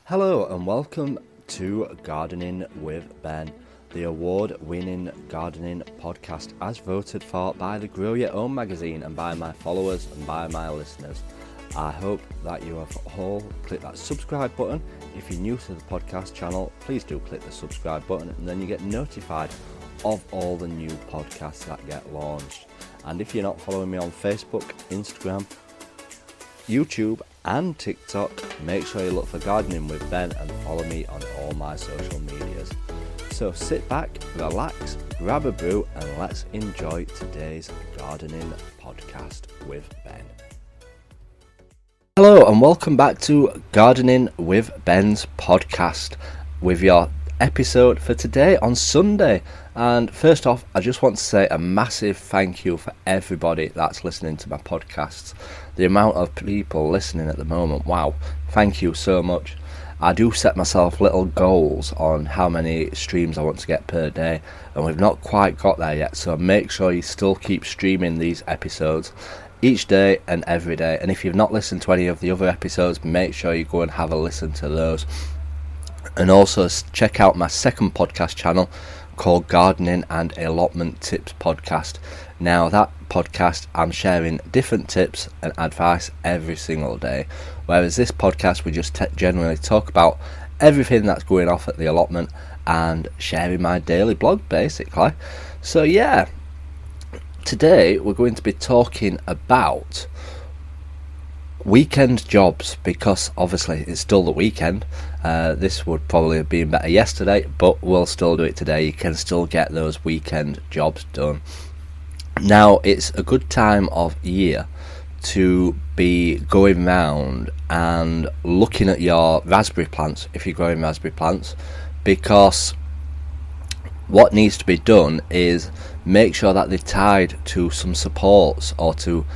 Hello and welcome to Gardening with Ben, the award-winning gardening podcast as voted for by the Grow Your Own magazine and by my followers and by my listeners. I hope that you have all clicked that subscribe button. If you're new to the podcast channel, please do click the subscribe button and then you get notified of all the new podcasts that get launched. And if you're not following me on Facebook, Instagram, YouTube and TikTok, make sure you look for Gardening with Ben and follow me on all my social medias. So sit back, relax, grab a brew and let's enjoy today's gardening podcast with Ben. Hello and welcome back to Gardening with Ben's podcast with your episode for today on Sunday. And first off, I just want to say a massive thank you for everybody that's listening to my podcasts. The amount of people listening at the moment, wow, thank you so much. I do set myself little goals on how many streams I want to get per day, and we've not quite got there yet, so make sure you still keep streaming these episodes each day and every day. And if you've not listened to any of the other episodes, make sure you go and have a listen to those. And also check out my second podcast channel called Gardening and Allotment Tips Podcast. Now that podcast, I'm sharing different tips and advice every single day, whereas this podcast we just generally talk about everything that's going off at the allotment and sharing my daily blog basically. So yeah, today we're going to be talking about weekend jobs, because obviously it's still the weekend. This would probably have been better yesterday, but we'll still do it today. You can still get those weekend jobs done. Now it's a good time of year to be going round and looking at your raspberry plants if you're growing raspberry plants, because what needs to be done is make sure that they're tied to some supports or to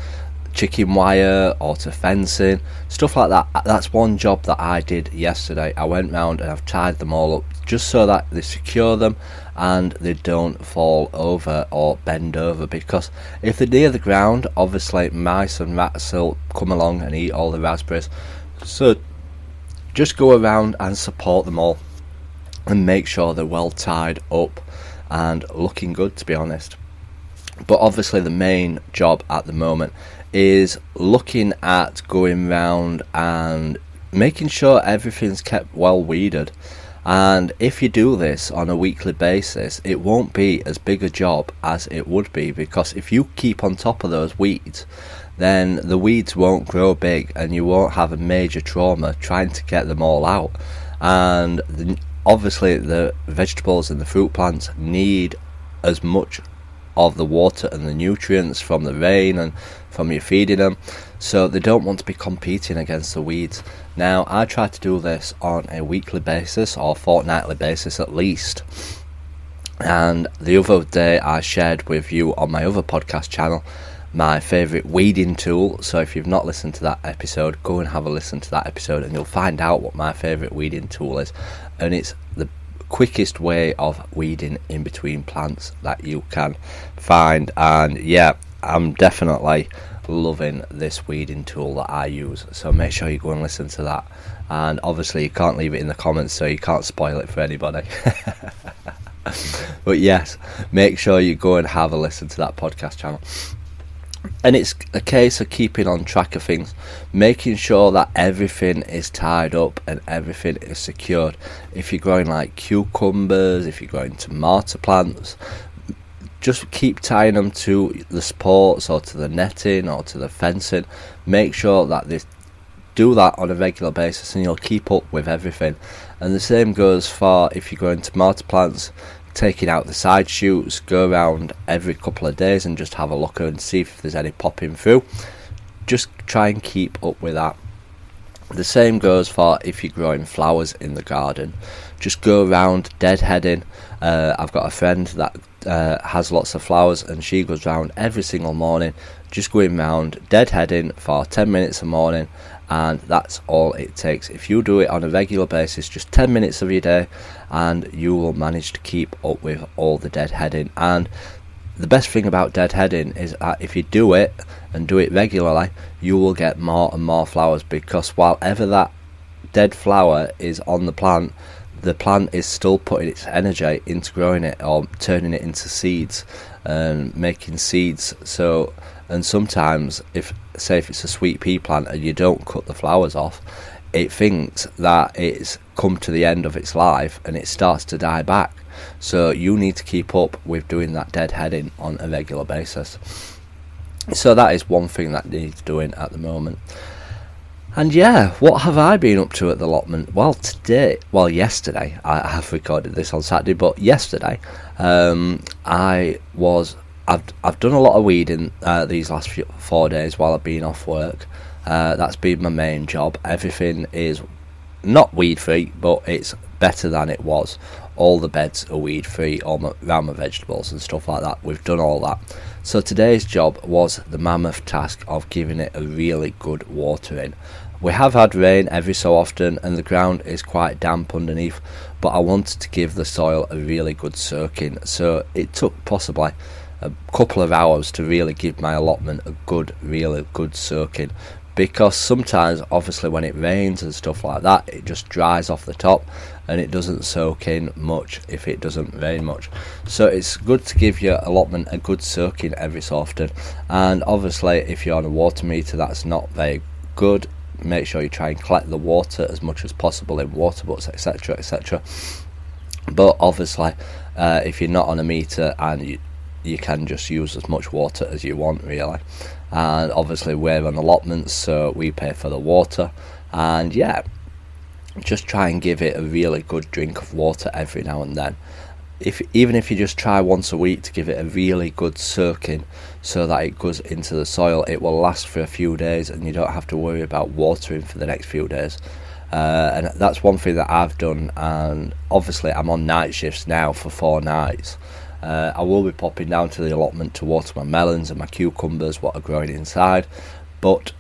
chicken wire or to fencing, stuff like that. That's one job that I did yesterday. I went round and I've tied them all up just so that they secure them and they don't fall over or bend over, because if they're near the ground, obviously mice and rats will come along and eat all the raspberries. So just go around and support them all and make sure they're well tied up and looking good, to be honest. But obviously the main job at the moment is looking at going round and making sure everything's kept well weeded. And if you do this on a weekly basis, it won't be as big a job as it would be, because if you keep on top of those weeds, then the weeds won't grow big and you won't have a major trauma trying to get them all out. And obviously the vegetables and the fruit plants need as much of the water and the nutrients from the rain and from you feeding them, so they don't want to be competing against the weeds. Now I try to do this on a weekly basis or fortnightly basis at least, and the other day I shared with you on my other podcast channel my favourite weeding tool. So if you've not listened to that episode, go and have a listen to that episode and you'll find out what my favourite weeding tool is, and it's the quickest way of weeding in between plants that you can find. And yeah, I'm definitely loving this weeding tool that I use, so make sure you go and listen to that. And obviously you can't leave it in the comments, so you can't spoil it for anybody. But yes, make sure you go and have a listen to that podcast channel. And it's a case of keeping on track of things, making sure that everything is tied up and everything is secured. If you're growing like cucumbers, if you're growing tomato plants, just keep tying them to the supports or to the netting or to the fencing. Make sure that they do that on a regular basis and you'll keep up with everything. And the same goes for if you're growing tomato plants, taking out the side shoots. Go around every couple of days and just have a look and see if there's any popping through. Just try and keep up with that. The same goes for if you're growing flowers in the garden. Just go around deadheading. I've got a friend that has lots of flowers, and she goes round every single morning just going round deadheading for 10 minutes a morning, and that's all it takes. If you do it on a regular basis, just 10 minutes of your day, and you will manage to keep up with all the deadheading. And the best thing about deadheading is that if you do it and do it regularly, you will get more and more flowers, because whatever that dead flower is on the plant is still putting its energy into growing it or turning it into seeds and making seeds. So, and sometimes if it's a sweet pea plant and you don't cut the flowers off, it thinks that it's come to the end of its life and it starts to die back. So you need to keep up with doing that deadheading on a regular basis. So that is one thing that needs doing at the moment. And yeah, what have I been up to at the allotment? Well, yesterday, I have recorded this on Saturday, but yesterday, I've done a lot of weeding these last 4 days while I've been off work. That's been my main job. Everything is not weed free, but it's better than it was. All the beds are weed free, around my vegetables and stuff like that. We've done all that. So today's job was the mammoth task of giving it a really good watering. We have had rain every so often and the ground is quite damp underneath, but I wanted to give the soil a really good soaking. So it took possibly a couple of hours to really give my allotment a really good soaking, because sometimes obviously when it rains and stuff like that, it just dries off the top and it doesn't soak in much if it doesn't rain much. So it's good to give your allotment a good soaking every so often. And obviously if you're on a water meter, that's not very good. Make sure you try and collect the water as much as possible in water butts, etc, etc. But obviously if you're not on a meter, and you can just use as much water as you want, really. And obviously we're on allotments, so we pay for the water. And yeah, just try and give it a really good drink of water every now and then. Even if you just try once a week to give it a really good soaking so that it goes into the soil, it will last for a few days and you don't have to worry about watering for the next few days. And that's one thing that I've done. And obviously I'm on night shifts now for 4 nights. I will be popping down to the allotment to water my melons and my cucumbers, what are growing inside, but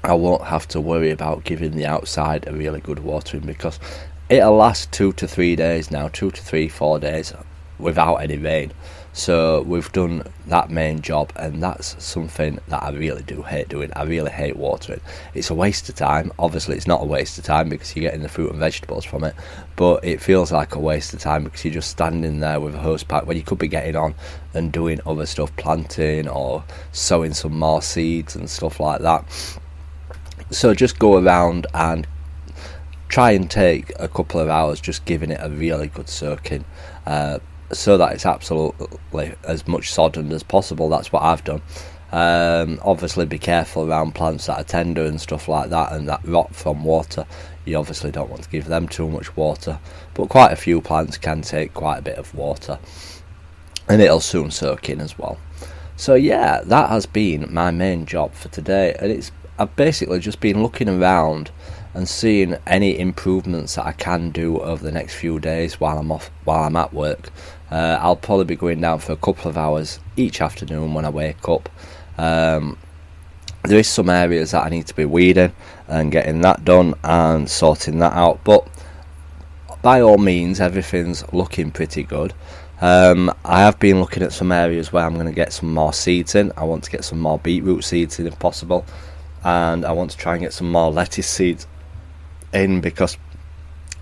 I won't have to worry about giving the outside a really good watering, because it'll last 2 to 3 days now, 2 to 3, 4 days without any rain. So we've done that main job, and that's something that I really do hate doing. I really hate watering. It's a waste of time. Obviously it's not a waste of time because you're getting the fruit and vegetables from it, but it feels like a waste of time because you're just standing there with a hose pipe when you could be getting on and doing other stuff, planting or sowing some more seeds and stuff like that. So just go around and try and take a couple of hours just giving it a really good soaking, so that it's absolutely as much sodden as possible. That's what I've done. Obviously be careful around plants that are tender and stuff like that and that rot from water. You obviously don't want to give them too much water, but quite a few plants can take quite a bit of water and it'll soon soak in as well. So yeah, that has been my main job for today, and I've basically just been looking around and seeing any improvements that I can do over the next few days while I'm at work. I'll probably be going down for a couple of hours each afternoon when I wake up. There is some areas that I need to be weeding and getting that done and sorting that out, but by all means everything's looking pretty good. I have been looking at some areas where I'm going to get some more seeds in. I want to get some more beetroot seeds in if possible, and I want to try and get some more lettuce seeds in, because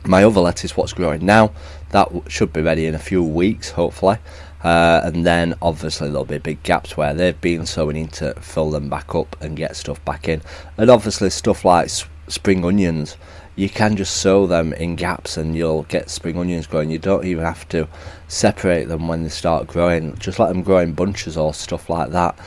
my other lettuce, what's growing now, that should be ready in a few weeks hopefully, and then obviously there'll be big gaps where they've been, so we need to fill them back up and get stuff back in. And obviously stuff like spring onions, you can just sow them in gaps and you'll get spring onions growing. You don't even have to separate them when they start growing, just let them grow in bunches or stuff like that.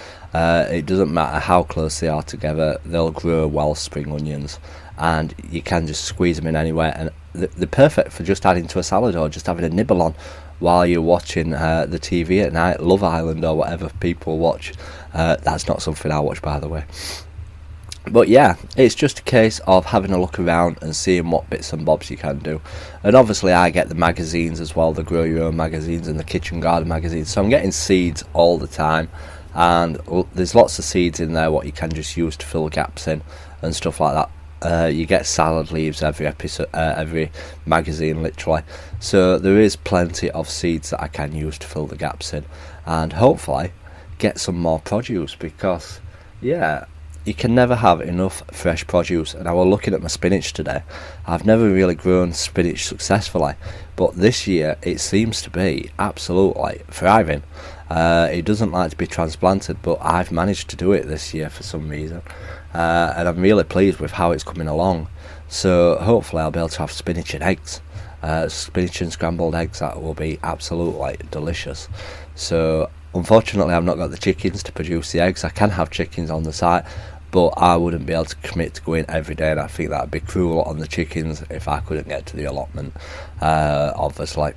It doesn't matter how close they are together, they'll grow well, spring onions, and you can just squeeze them in anywhere, and they're perfect for just adding to a salad or just having a nibble on while you're watching the TV at night, Love Island or whatever people watch. That's not something I watch, by the way. But yeah, it's just a case of having a look around and seeing what bits and bobs you can do. And obviously I get the magazines as well, the Grow Your Own magazines and the Kitchen Garden magazines, so I'm getting seeds all the time, and there's lots of seeds in there what you can just use to fill gaps in and stuff like that. You get salad leaves every episode, every magazine literally, so there is plenty of seeds that I can use to fill the gaps in and hopefully get some more produce, because yeah, you can never have enough fresh produce. And I was looking at my spinach today. I've never really grown spinach successfully, but this year it seems to be absolutely thriving. It doesn't like to be transplanted, but I've managed to do it this year for some reason, and I'm really pleased with how it's coming along. So hopefully I'll be able to have spinach and eggs, spinach and scrambled eggs. That will be absolutely delicious. So unfortunately I've not got the chickens to produce the eggs. I can have chickens on the site, but I wouldn't be able to commit to going every day, and I think that would be cruel on the chickens if I couldn't get to the allotment, obviously.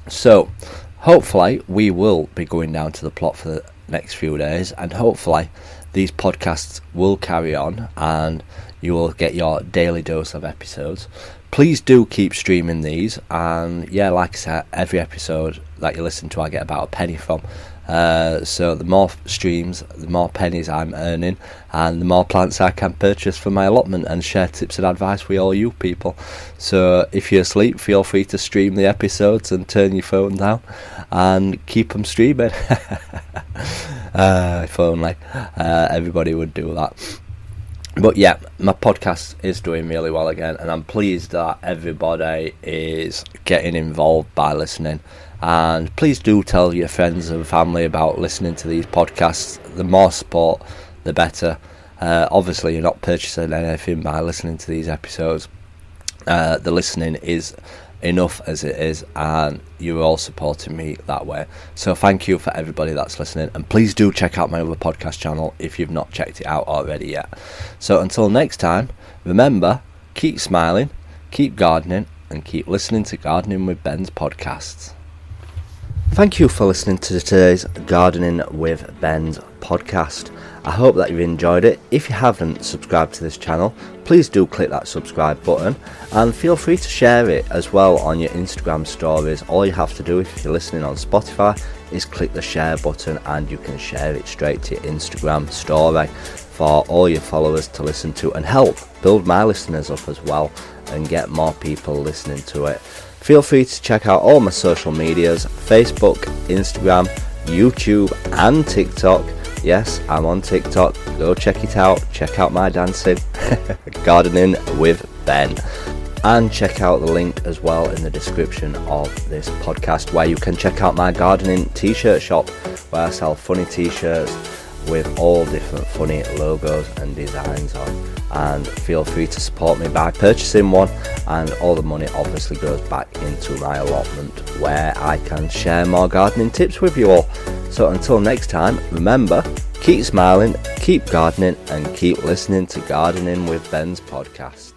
So hopefully we will be going down to the plot for the next few days, and hopefully these podcasts will carry on and you will get your daily dose of episodes. Please do keep streaming these, and yeah, like I said, every episode that you listen to I get about a penny from. So the more streams, the more pennies I'm earning, and the more plants I can purchase for my allotment and share tips and advice with all you people. So if you're asleep, feel free to stream the episodes and turn your phone down and keep them streaming. If only everybody would do that. But yeah, my podcast is doing really well again, and I'm pleased that everybody is getting involved by listening. And please do tell your friends and family about listening to these podcasts. The more support, the better. Obviously, you're not purchasing anything by listening to these episodes. The listening is enough as it is, and you're all supporting me that way. So thank you for everybody that's listening, and please do check out my other podcast channel if you've not checked it out already yet. So until next time, remember, keep smiling, keep gardening, and keep listening to Gardening with Ben's podcasts. Thank you for listening to today's Gardening with Ben's podcast. I hope that you've enjoyed it. If you haven't subscribed to this channel, please do click that subscribe button, and feel free to share it as well on your Instagram stories. All you have to do if you're listening on Spotify is click the share button, and you can share it straight to your Instagram story for all your followers to listen to, and help build my listeners up as well and get more people listening to it. Feel free to check out all my social medias: Facebook, Instagram, YouTube and TikTok. Yes, I'm on TikTok. Go check it out. Check out my dancing. Gardening with Ben. And check out the link as well in the description of this podcast, where you can check out my gardening t-shirt shop, where I sell funny t-shirts with all different funny logos and designs on. And feel free to support me by purchasing one, and all the money obviously goes back into my allotment, where I can share more gardening tips with you all. So until next time, remember, keep smiling, keep gardening, and keep listening to Gardening with Ben's podcast.